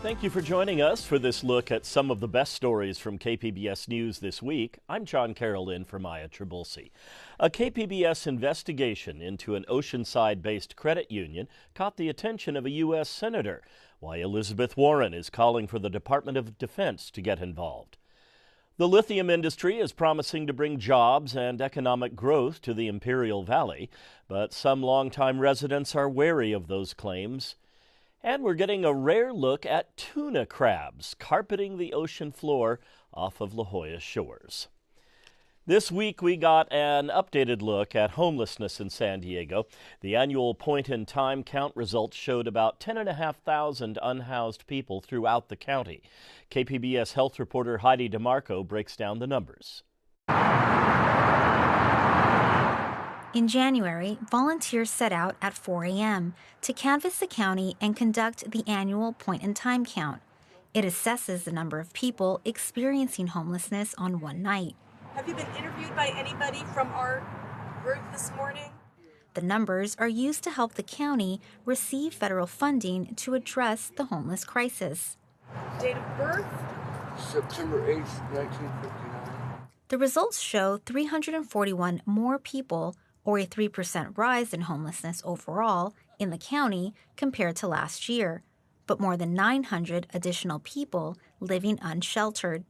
Thank you for joining us for this look at some of the best stories from KPBS News this week. I'm John Carroll in for Maya Trabulsi. A KPBS investigation into an Oceanside-based credit union caught the attention of a U.S. Senator, why Elizabeth Warren is calling for the Department of Defense to get involved. The lithium industry is promising to bring jobs and economic growth to the Imperial Valley, but some longtime residents are wary of those claims. And we're getting a rare look at tuna crabs carpeting the ocean floor off of La Jolla shores. This week we got an updated look at homelessness in San Diego. The annual point-in-time count results showed about 10,500 unhoused people throughout the county. KPBS health reporter Heidi DeMarco breaks down the numbers. In January, volunteers set out at 4 a.m. to canvass the county and conduct the annual point-in-time count. It assesses the number of people experiencing homelessness on one night. Have you been interviewed by anybody from our group this morning? The numbers are used to help the county receive federal funding to address the homeless crisis. Date of birth? September 8th, 1959. The results show 341 more people, or a 3% rise in homelessness overall in the county compared to last year, but more than 900 additional people living unsheltered.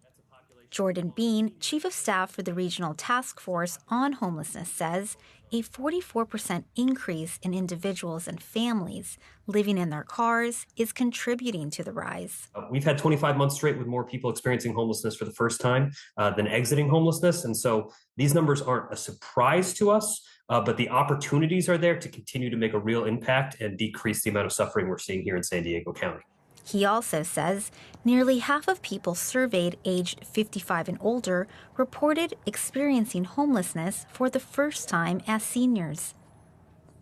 Jordan Bean, Chief of Staff for the Regional Task Force on Homelessness, says a 44% increase in individuals and families living in their cars is contributing to the rise. We've had 25 months straight with more people experiencing homelessness for the first time than exiting homelessness. And so these numbers aren't a surprise to us, but the opportunities are there to continue to make a real impact and decrease the amount of suffering we're seeing here in San Diego County. He also says nearly half of people surveyed aged 55 and older reported experiencing homelessness for the first time as seniors.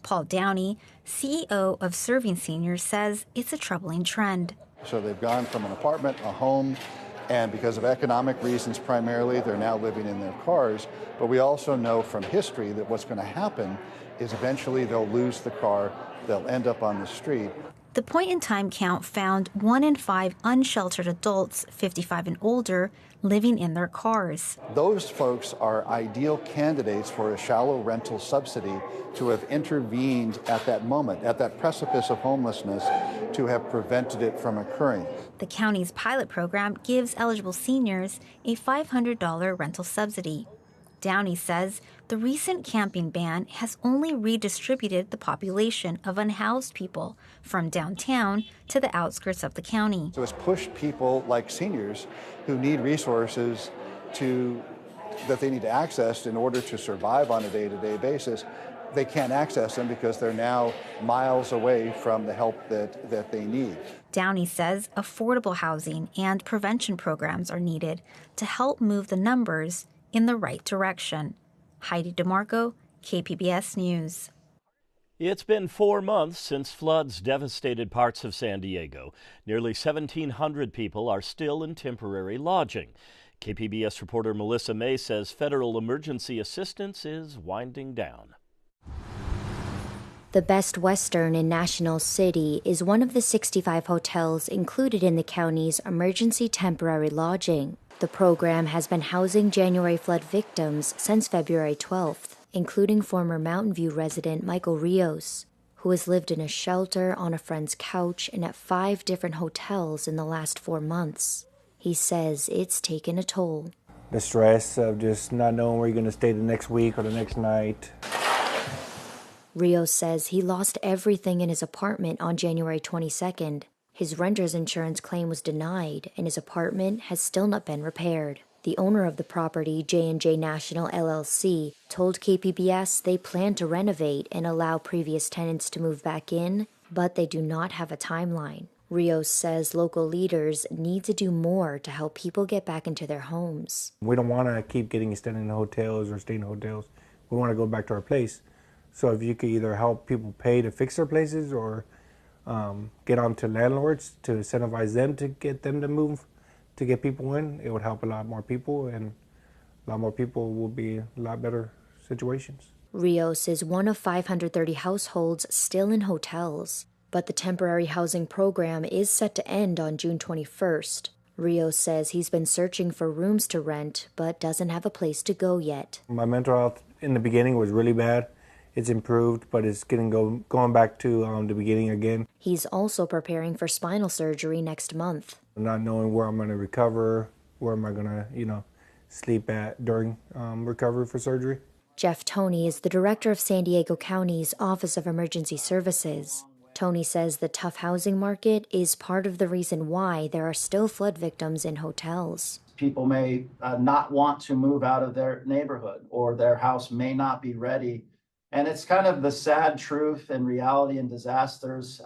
Paul Downey, CEO of Serving Seniors, says it's a troubling trend. So they've gone from an apartment, a home, and because of economic reasons primarily, they're now living in their cars. But we also know from history that what's going to happen is eventually they'll lose the car, they'll end up on the street. The point-in-time count found 1 in 5 unsheltered adults, 55 and older, living in their cars. Those folks are ideal candidates for a shallow rental subsidy to have intervened at that moment, at that precipice of homelessness, to have prevented it from occurring. The county's pilot program gives eligible seniors a $500 rental subsidy. Downey says the recent camping ban has only redistributed the population of unhoused people from downtown to the outskirts of the county. So it's pushed people like seniors who need resources that they need to access in order to survive on a day-to-day basis. They can't access them because they're now miles away from the help that they need. Downey says affordable housing and prevention programs are needed to help move the numbers in the right direction. Heidi DeMarco, KPBS News. It's been 4 months since floods devastated parts of San Diego. Nearly 1,700 people are still in temporary lodging. KPBS reporter Melissa May says federal emergency assistance is winding down. The Best Western in National City is one of the 65 hotels included in the county's emergency temporary lodging. The program has been housing January flood victims since February 12th, including former Mountain View resident Michael Rios, who has lived in a shelter, on a friend's couch, and at 5 different hotels in the last 4 months. He says it's taken a toll. The stress of just not knowing where you're going to stay the next week or the next night. Rios says he lost everything in his apartment on January 22nd. His renter's insurance claim was denied, and his apartment has still not been repaired. The owner of the property, J&J National LLC, told KPBS they plan to renovate and allow previous tenants to move back in, but they do not have a timeline. Rios says local leaders need to do more to help people get back into their homes. We don't want to keep getting extended in hotels or stay in hotels. We want to go back to our place. So if you could either help people pay to fix their places or get on to landlords to incentivize them to get them to move, to get people in, it would help a lot more people, and a lot more people will be in a lot better situations. Rios is one of 530 households still in hotels. But the temporary housing program is set to end on June 21st. Rios says he's been searching for rooms to rent, but doesn't have a place to go yet. My mental health in the beginning was really bad. It's improved, but it's going back to the beginning again. He's also preparing for spinal surgery next month. Not knowing where I'm going to recover, where am I going to, sleep at during recovery for surgery. Jeff Toney is the director of San Diego County's Office of Emergency Services. Toney says the tough housing market is part of the reason why there are still flood victims in hotels. People may not want to move out of their neighborhood, or their house may not be ready. And it's kind of the sad truth and reality in disasters.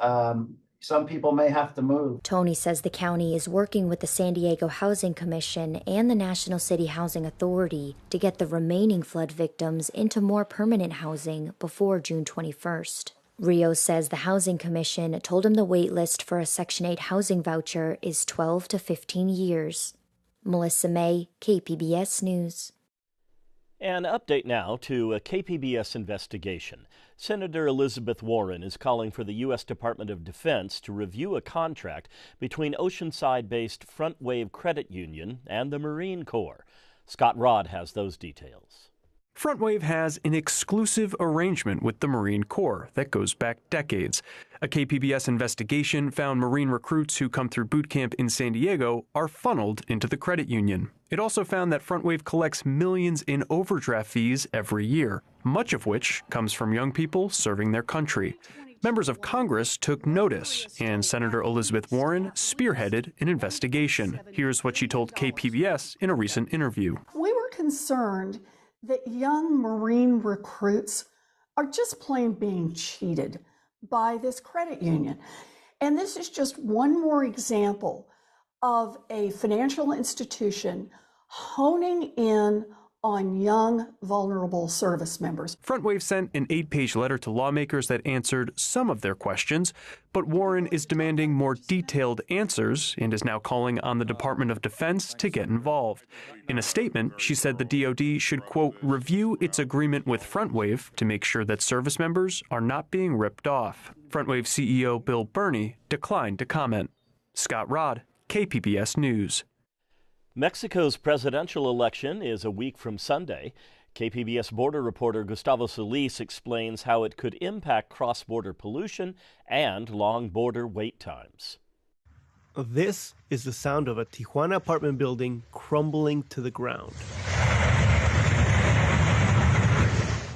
Some people may have to move. Toney says the county is working with the San Diego Housing Commission and the National City Housing Authority to get the remaining flood victims into more permanent housing before June 21st. Rios says the Housing Commission told him the wait list for a Section 8 housing voucher is 12 to 15 years. Melissa May, KPBS News. An update now to a KPBS investigation. Senator Elizabeth Warren is calling for the U.S. Department of Defense to review a contract between Oceanside-based Front Wave Credit Union and the Marine Corps. Scott Rodd has those details. Front Wave has an exclusive arrangement with the Marine Corps that goes back decades. A KPBS investigation found Marine recruits who come through boot camp in San Diego are funneled into the credit union. It also found that Front Wave collects millions in overdraft fees every year, much of which comes from young people serving their country. Members of Congress took notice, and Senator Elizabeth Warren spearheaded an investigation. Here's what she told KPBS in a recent interview. We were concerned that young Marine recruits are just plain being cheated by this credit union. And this is just one more example of a financial institution honing in on young, vulnerable service members. Front Wave sent an 8-page letter to lawmakers that answered some of their questions, but Warren is demanding more detailed answers and is now calling on the Department of Defense to get involved. In a statement, she said the DoD should, quote, review its agreement with Front Wave to make sure that service members are not being ripped off. Front Wave CEO Bill Burney declined to comment. Scott Rodd, KPBS News. Mexico's presidential election is a week from Sunday. KPBS border reporter Gustavo Solis explains how it could impact cross-border pollution and long border wait times. This is the sound of a Tijuana apartment building crumbling to the ground.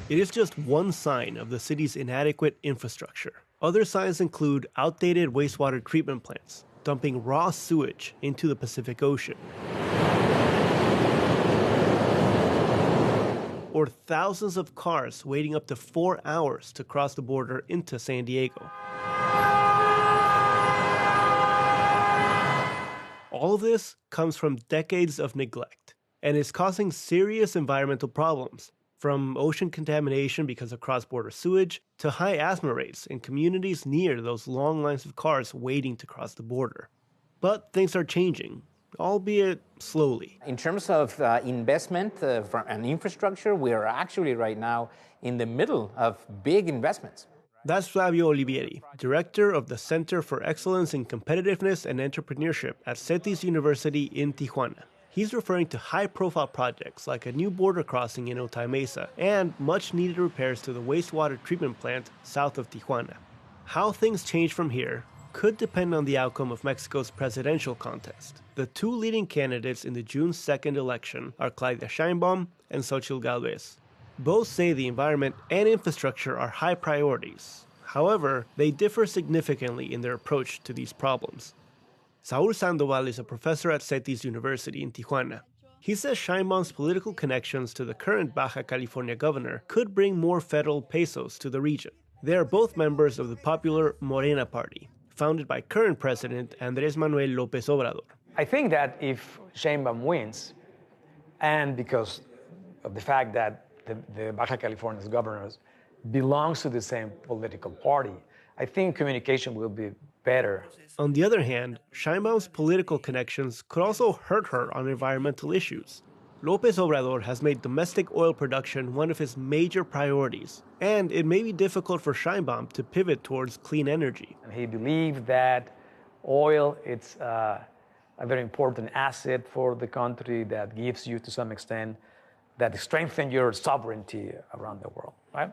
It is just one sign of the city's inadequate infrastructure. Other signs include outdated wastewater treatment plants, dumping raw sewage into the Pacific Ocean, or thousands of cars waiting up to 4 hours to cross the border into San Diego. All of this comes from decades of neglect and is causing serious environmental problems, from ocean contamination because of cross-border sewage to high asthma rates in communities near those long lines of cars waiting to cross the border. But things are changing, albeit slowly. In terms of investment and infrastructure, we are actually right now in the middle of big investments. That's Flavio Olivieri, director of the Center for Excellence in Competitiveness and Entrepreneurship at CETIS University in Tijuana. He's referring to high-profile projects like a new border crossing in Otay Mesa and much-needed repairs to the wastewater treatment plant south of Tijuana. How things change from here could depend on the outcome of Mexico's presidential contest. The two leading candidates in the June 2nd election are Claudia Sheinbaum and Xochitl Gálvez. Both say the environment and infrastructure are high priorities. However, they differ significantly in their approach to these problems. Saúl Sandoval is a professor at CETIS University in Tijuana. He says Sheinbaum's political connections to the current Baja California governor could bring more federal pesos to the region. They are both members of the popular Morena party, founded by current President Andrés Manuel López Obrador. I think that if Sheinbaum wins, and because of the fact that the Baja California's governor belongs to the same political party, I think communication will be better. On the other hand, Sheinbaum's political connections could also hurt her on environmental issues. López Obrador has made domestic oil production one of his major priorities, and it may be difficult for Sheinbaum to pivot towards clean energy. And he believed that oil is a very important asset for the country that gives you, to some extent, that strengthens your sovereignty around the world, right?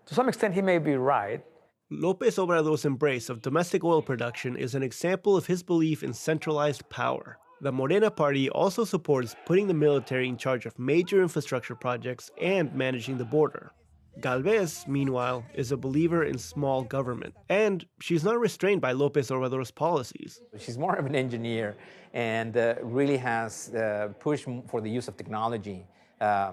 To some extent, he may be right. López Obrador's embrace of domestic oil production is an example of his belief in centralized power. The Morena party also supports putting the military in charge of major infrastructure projects and managing the border. Galvez, meanwhile, is a believer in small government, and she's not restrained by López Obrador's policies. She's more of an engineer and really has pushed for the use of technology.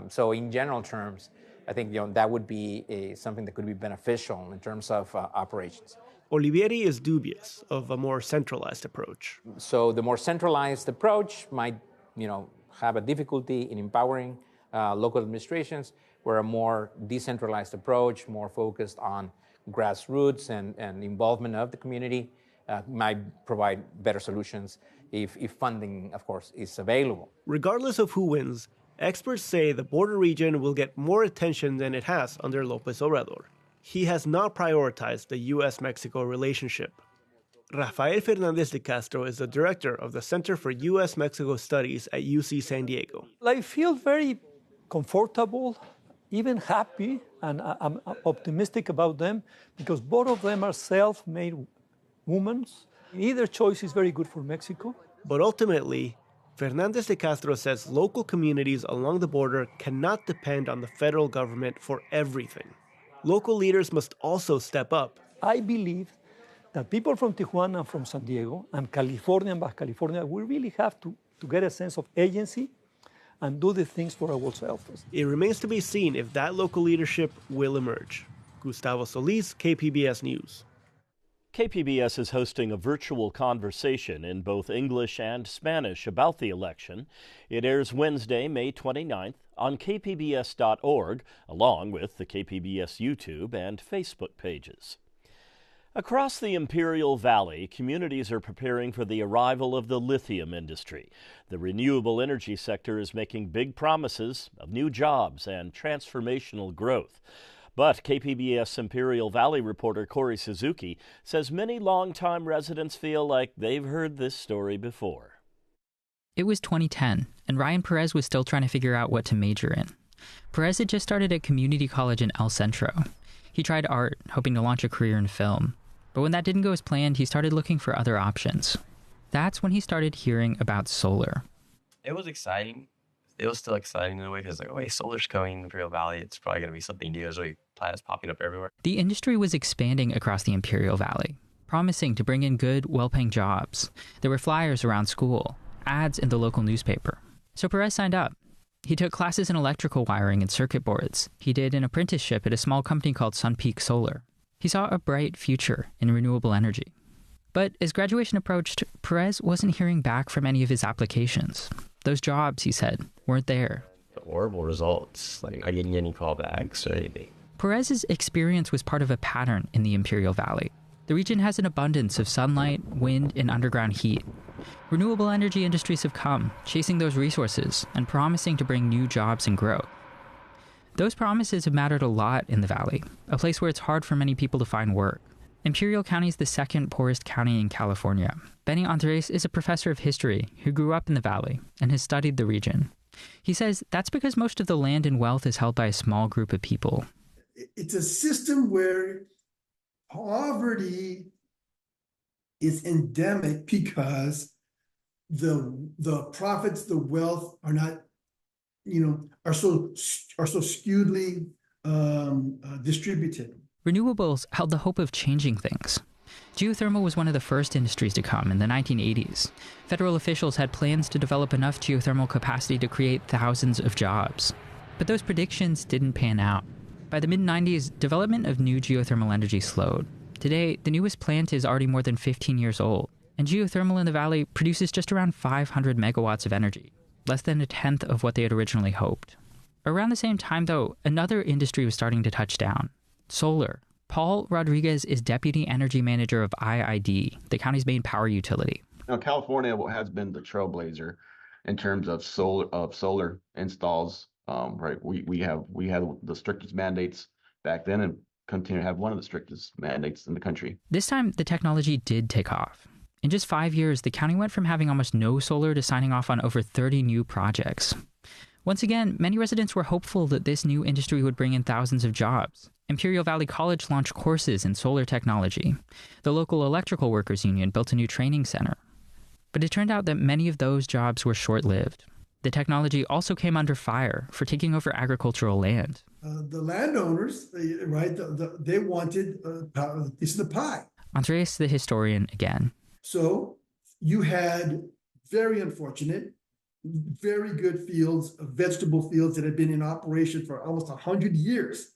So in general terms, I think that would be something that could be beneficial in terms of operations. Olivieri is dubious of a more centralized approach. So the more centralized approach might, have a difficulty in empowering local administrations, where a more decentralized approach, more focused on grassroots and involvement of the community, might provide better solutions if funding, of course, is available. Regardless of who wins, experts say the border region will get more attention than it has under López Obrador. He has not prioritized the U.S.-Mexico relationship. Rafael Fernández de Castro is the director of the Center for U.S.-Mexico Studies at UC San Diego. I feel very comfortable, even happy, and I'm optimistic about them because both of them are self-made women. Either choice is very good for Mexico. But ultimately, Fernández de Castro says local communities along the border cannot depend on the federal government for everything. Local leaders must also step up. I believe that people from Tijuana, from San Diego, and California and Baja California, we really have to get a sense of agency and do the things for ourselves. It remains to be seen if that local leadership will emerge. Gustavo Solis, KPBS News. KPBS is hosting a virtual conversation in both English and Spanish about the election. It airs Wednesday, May 29th on kpbs.org, along with the KPBS YouTube and Facebook pages. Across the Imperial Valley, communities are preparing for the arrival of the lithium industry. The renewable energy sector is making big promises of new jobs and transformational growth. But KPBS Imperial Valley reporter Corey Suzuki says many longtime residents feel like they've heard this story before. It was 2010, and Ryan Perez was still trying to figure out what to major in. Perez had just started at community college in El Centro. He tried art, hoping to launch a career in film. But when that didn't go as planned, he started looking for other options. That's when he started hearing about solar. It was exciting. It was still exciting in a way because, solar's coming in Imperial Valley. It's probably going to be something new. There's really planets popping up everywhere. The industry was expanding across the Imperial Valley, promising to bring in good, well-paying jobs. There were flyers around school, ads in the local newspaper. So Perez signed up. He took classes in electrical wiring and circuit boards. He did an apprenticeship at a small company called Sun Peak Solar. He saw a bright future in renewable energy. But as graduation approached, Perez wasn't hearing back from any of his applications. Those jobs, he said, weren't there. Horrible results. I didn't get any callbacks or anything. Perez's experience was part of a pattern in the Imperial Valley. The region has an abundance of sunlight, wind, and underground heat. Renewable energy industries have come, chasing those resources and promising to bring new jobs and growth. Those promises have mattered a lot in the valley, a place where it's hard for many people to find work. Imperial County is the second poorest county in California. Benny Andres is a professor of history who grew up in the valley and has studied the region. He says that's because most of the land and wealth is held by a small group of people. It's a system where poverty is endemic because the profits, the wealth are not, are so skewedly distributed. Renewables held the hope of changing things. Geothermal was one of the first industries to come in the 1980s. Federal officials had plans to develop enough geothermal capacity to create thousands of jobs. But those predictions didn't pan out. By the mid-90s, development of new geothermal energy slowed. Today, the newest plant is already more than 15 years old, and geothermal in the valley produces just around 500 megawatts of energy, less than a tenth of what they had originally hoped. Around the same time, though, another industry was starting to touch down: solar. Paul Rodriguez is Deputy Energy Manager of IID, the county's main power utility. Now, California has been the trailblazer in terms of solar installs. Right, we had the strictest mandates back then, and continue to have one of the strictest mandates in the country. This time, the technology did take off. In just 5 years, the county went from having almost no solar to signing off on over 30 new projects. Once again, many residents were hopeful that this new industry would bring in thousands of jobs. Imperial Valley College launched courses in solar technology. The local electrical workers union built a new training center. But it turned out that many of those jobs were short-lived. The technology also came under fire for taking over agricultural land. The landowners, right, they wanted a piece of the pie. Andreas, the historian, again. So you had very unfortunate, very good fields, vegetable fields that had been in operation for almost 100 years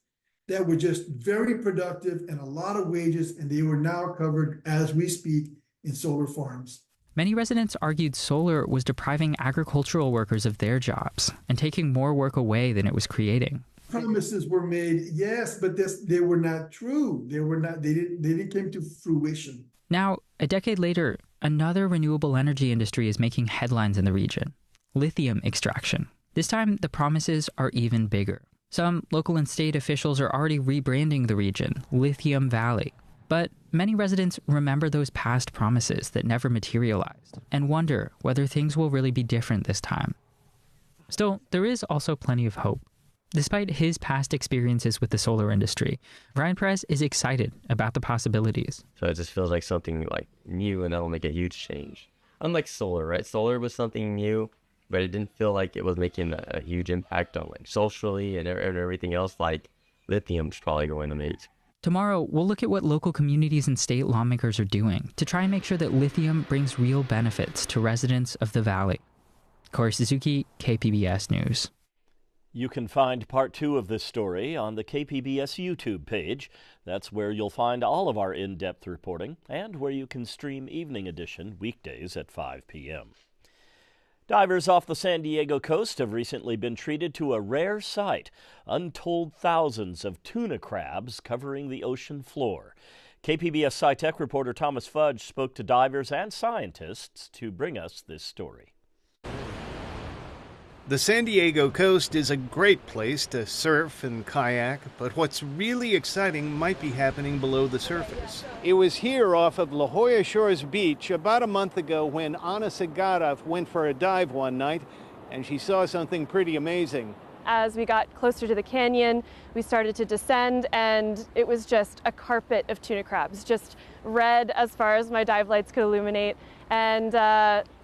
that were just very productive and a lot of wages, and they were now covered, as we speak, in solar farms. Many residents argued solar was depriving agricultural workers of their jobs and taking more work away than it was creating. Promises were made, yes, but they were not true. They didn't come to fruition. Now, a decade later, another renewable energy industry is making headlines in the region: lithium extraction. This time, the promises are even bigger. Some local and state officials are already rebranding the region Lithium Valley. But many residents remember those past promises that never materialized and wonder whether things will really be different this time. Still, there is also plenty of hope. Despite his past experiences with the solar industry, Ryan Perez is excited about the possibilities. So it just feels like something like new, and that'll make a huge change. Unlike solar, right? Solar was something new, but it didn't feel like it was making a huge impact on like socially and everything else like lithium's probably going to make. Tomorrow, we'll look at what local communities and state lawmakers are doing to try and make sure that lithium brings real benefits to residents of the valley. Corey Suzuki, KPBS News. You can find part 2 of this story on the KPBS YouTube page. That's where you'll find all of our in-depth reporting and where you can stream Evening Edition weekdays at 5 p.m. Divers off the San Diego coast have recently been treated to a rare sight: untold thousands of tuna crabs covering the ocean floor. KPBS SciTech reporter Thomas Fudge spoke to divers and scientists to bring us this story. The San Diego coast is a great place to surf and kayak, but what's really exciting might be happening below the surface. It was here off of La Jolla Shores Beach about a month ago when Anna Sagatov went for a dive one night, and she saw something pretty amazing. As we got closer to the canyon, we started to descend, and it was just a carpet of tuna crabs, just red as far as my dive lights could illuminate. And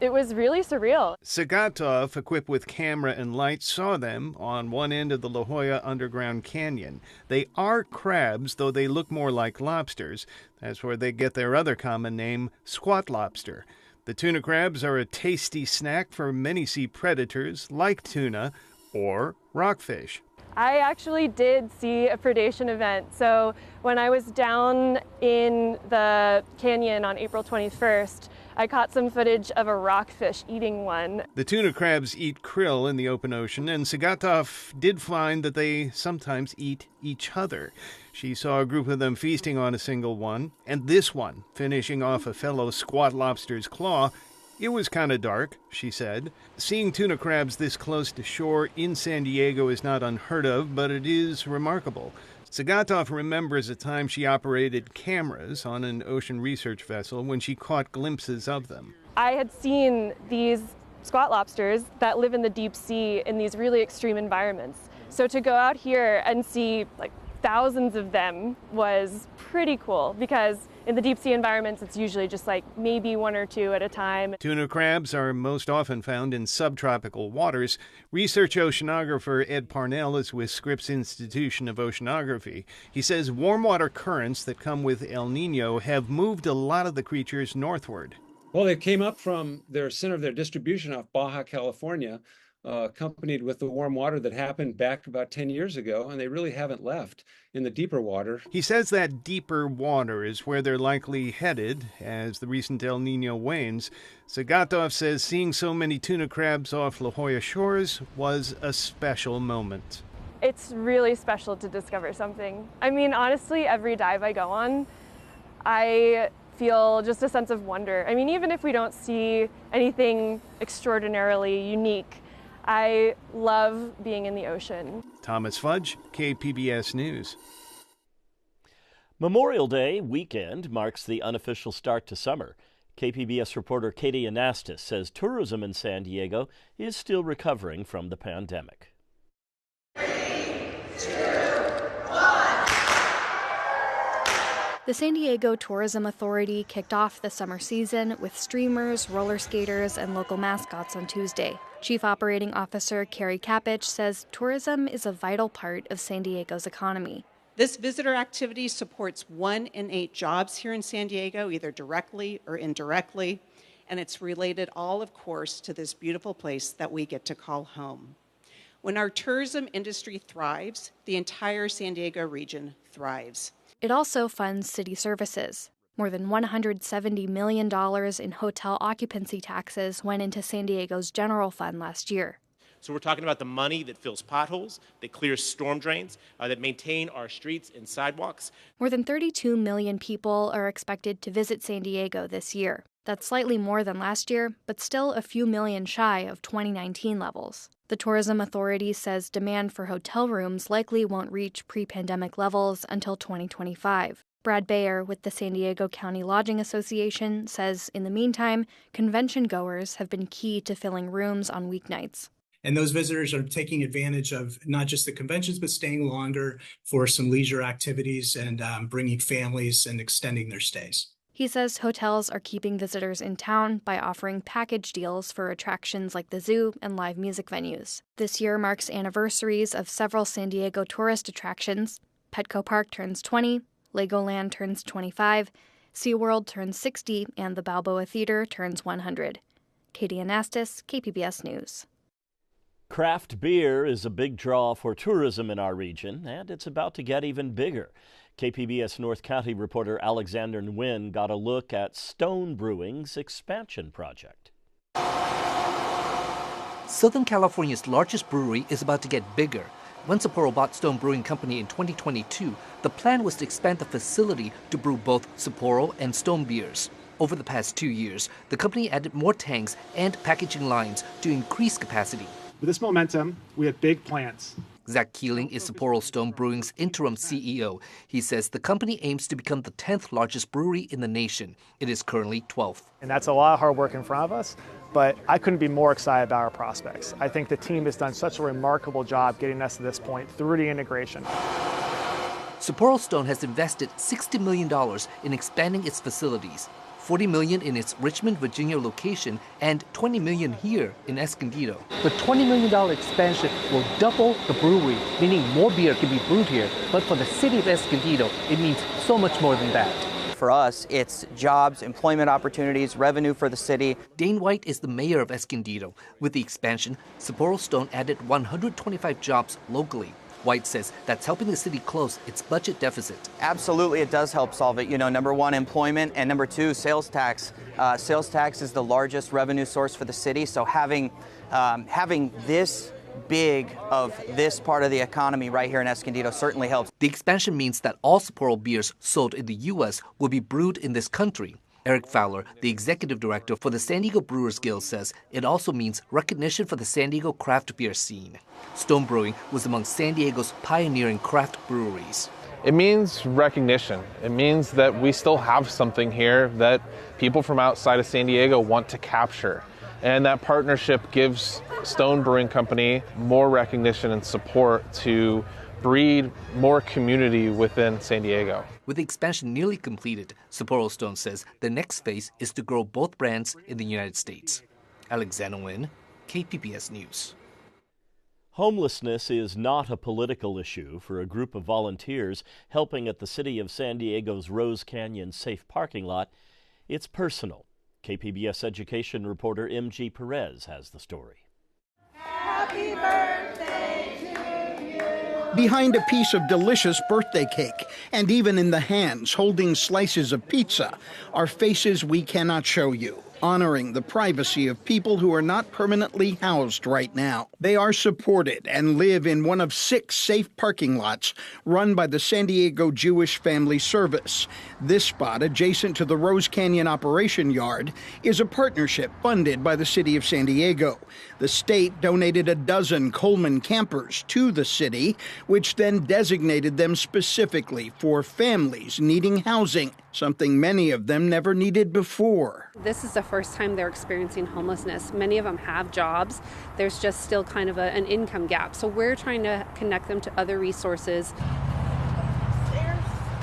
it was really surreal. Sagatov, equipped with camera and lights, saw them on one end of the La Jolla underground canyon. They are crabs, though they look more like lobsters. That's where they get their other common name, squat lobster. The tuna crabs are a tasty snack for many sea predators, like tuna or rockfish. I actually did see a predation event. So when I was down in the canyon on April 21st, I caught some footage of a rockfish eating one. The tuna crabs eat krill in the open ocean, and Sagatov did find that they sometimes eat each other. She saw a group of them feasting on a single one, and this one finishing off a fellow squat lobster's claw. It was kind of dark, she said. Seeing tuna crabs this close to shore in San Diego is not unheard of, but it is remarkable. Sagatov remembers a time she operated cameras on an ocean research vessel when she caught glimpses of them. I had seen these squat lobsters that live in the deep sea in these really extreme environments. So to go out here and see like thousands of them was pretty cool, because in the deep sea environments, it's usually just like maybe one or two at a time. Tuna crabs are most often found in subtropical waters. Research oceanographer Ed Parnell is with Scripps Institution of Oceanography. He says warm water currents that come with El Nino have moved a lot of the creatures northward. Well, they came up from their center of their distribution off Baja California, accompanied with the warm water that happened back about 10 years ago, and they really haven't left in the deeper water. He says that deeper water is where they're likely headed as the recent El Nino wanes. Sagatov says seeing so many tuna crabs off La Jolla shores was a special moment. It's really special to discover something. I mean, honestly, every dive I go on, I feel just a sense of wonder. I mean, even if we don't see anything extraordinarily unique, I love being in the ocean. Thomas Fudge, KPBS News. Memorial Day weekend marks the unofficial start to summer. KPBS reporter Katie Anastas says tourism in San Diego is still recovering from the pandemic. 3, 2, 1. The San Diego Tourism Authority kicked off the summer season with streamers, roller skaters, and local mascots on Tuesday. Chief Operating Officer Carrie Capich says tourism is a vital part of San Diego's economy. This visitor activity supports 1 in 8 jobs here in San Diego, either directly or indirectly, and it's related all, of course, to this beautiful place that we get to call home. When our tourism industry thrives, the entire San Diego region thrives. It also funds city services. More than $170 million in hotel occupancy taxes went into San Diego's general fund last year. So we're talking about the money that fills potholes, that clears storm drains, that maintain our streets and sidewalks. More than 32 million people are expected to visit San Diego this year. That's slightly more than last year, but still a few million shy of 2019 levels. The Tourism Authority says demand for hotel rooms likely won't reach pre-pandemic levels until 2025. Brad Bayer with the San Diego County Lodging Association says in the meantime, convention goers have been key to filling rooms on weeknights. And those visitors are taking advantage of not just the conventions, but staying longer for some leisure activities and bringing families and extending their stays. He says hotels are keeping visitors in town by offering package deals for attractions like the zoo and live music venues. This year marks anniversaries of several San Diego tourist attractions. Petco Park turns 20, Legoland turns 25, SeaWorld turns 60, and the Balboa Theater turns 100. Katie Anastas, KPBS News. Craft beer is a big draw for tourism in our region, and it's about to get even bigger. KPBS North County reporter Alexander Nguyen got a look at Stone Brewing's expansion project. Southern California's largest brewery is about to get bigger. When Sapporo bought Stone Brewing Company in 2022, the plan was to expand the facility to brew both Sapporo and Stone beers. Over the past 2 years, the company added more tanks and packaging lines to increase capacity. With this momentum, we have big plans. Zach Keeling is Sapporo Stone Brewing's interim CEO. He says the company aims to become the 10th largest brewery in the nation. It is currently 12th. And that's a lot of hard work in front of us, but I couldn't be more excited about our prospects. I think the team has done such a remarkable job getting us to this point through the integration. Sapporo Stone has invested $60 million in expanding its facilities. $40 million in its Richmond, Virginia location, and $20 million here in Escondido. The $20 million expansion will double the brewery, meaning more beer can be brewed here. But for the city of Escondido, it means so much more than that. For us, it's jobs, employment opportunities, revenue for the city. Dane White is the mayor of Escondido. With the expansion, Sapporo Stone added 125 jobs locally. White says that's helping the city close its budget deficit. Absolutely, it does help solve it. You know, number one, employment, and number two, sales tax. Sales tax is the largest revenue source for the city, so having this big of this part of the economy right here in Escondido certainly helps. The expansion means that all Sapporo beers sold in the U.S. will be brewed in this country. Eric Fowler, the executive director for the San Diego Brewers Guild, says it also means recognition for the San Diego craft beer scene. Stone Brewing was among San Diego's pioneering craft breweries. It means recognition. It means that we still have something here that people from outside of San Diego want to capture. And that partnership gives Stone Brewing Company more recognition and support to breed more community within San Diego. With the expansion nearly completed, Sapporo Stone says the next phase is to grow both brands in the United States. Alexander Nguyen, KPBS News. Homelessness is not a political issue for a group of volunteers helping at the City of San Diego's Rose Canyon Safe Parking Lot. It's personal. KPBS education reporter M.G. Perez has the story. Happy birthday to you. Behind a piece of delicious birthday cake, and even in the hands holding slices of pizza, are faces we cannot show you, honoring the privacy of people who are not permanently housed right now. They are supported and live in one of 6 safe parking lots run by the San Diego Jewish Family Service. This spot, adjacent to the Rose Canyon Operation Yard, is a partnership funded by the city of San Diego. The state donated a dozen Coleman campers to the city, which then designated them specifically for families needing housing, something many of them never needed before. This is the first time they're experiencing homelessness. Many of them have jobs. There's just still kind of an income gap. So we're trying to connect them to other resources.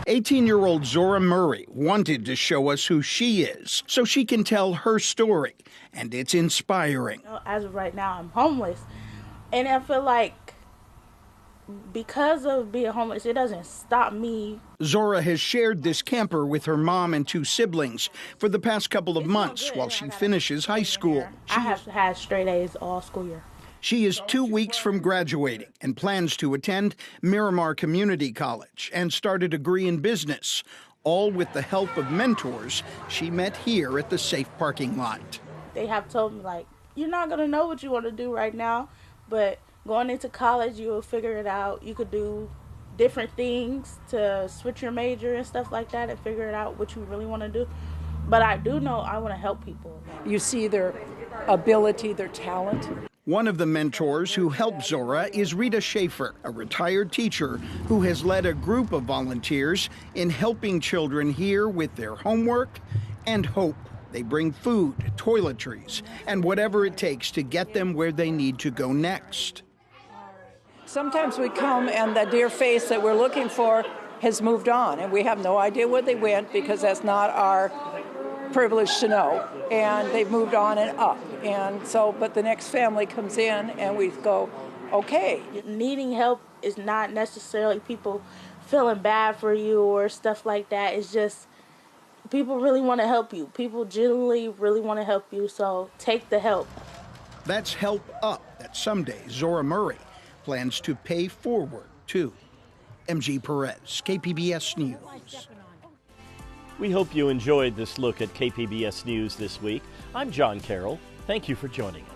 18-year-old Zora Murray wanted to show us who she is so she can tell her story, and it's inspiring. As of right now, I'm homeless, and I feel like because of being homeless, it doesn't stop me. Zora has shared this camper with her mom and 2 siblings for the past couple of months while she finishes high school. I have had straight A's all school year. She is 2 weeks from graduating and plans to attend Miramar Community College and start a degree in business, all with the help of mentors she met here at the safe parking lot. They have told me, like, you're not going to know what you want to do right now, but going into college, you'll figure it out. You could do different things to switch your major and stuff like that and figure it out what you really want to do. But I do know I want to help people. You see their ability, their talent. One of the mentors who helped Zora is Rita Schaefer, a retired teacher who has led a group of volunteers in helping children here with their homework and hope. They bring food, toiletries, and whatever it takes to get them where they need to go next. Sometimes we come and the dear face that we're looking for has moved on, and we have no idea where they went because that's not our privilege to know. And they've moved on and up. And so, but the next family comes in and we go, okay. Needing help is not necessarily people feeling bad for you or stuff like that. It's just people really want to help you. People genuinely really want to help you, so take the help. That's Help Up that someday Zora Murray plans to pay forward to. MG Perez, KPBS News. We hope you enjoyed this look at KPBS News this week. I'm John Carroll. Thank you for joining us.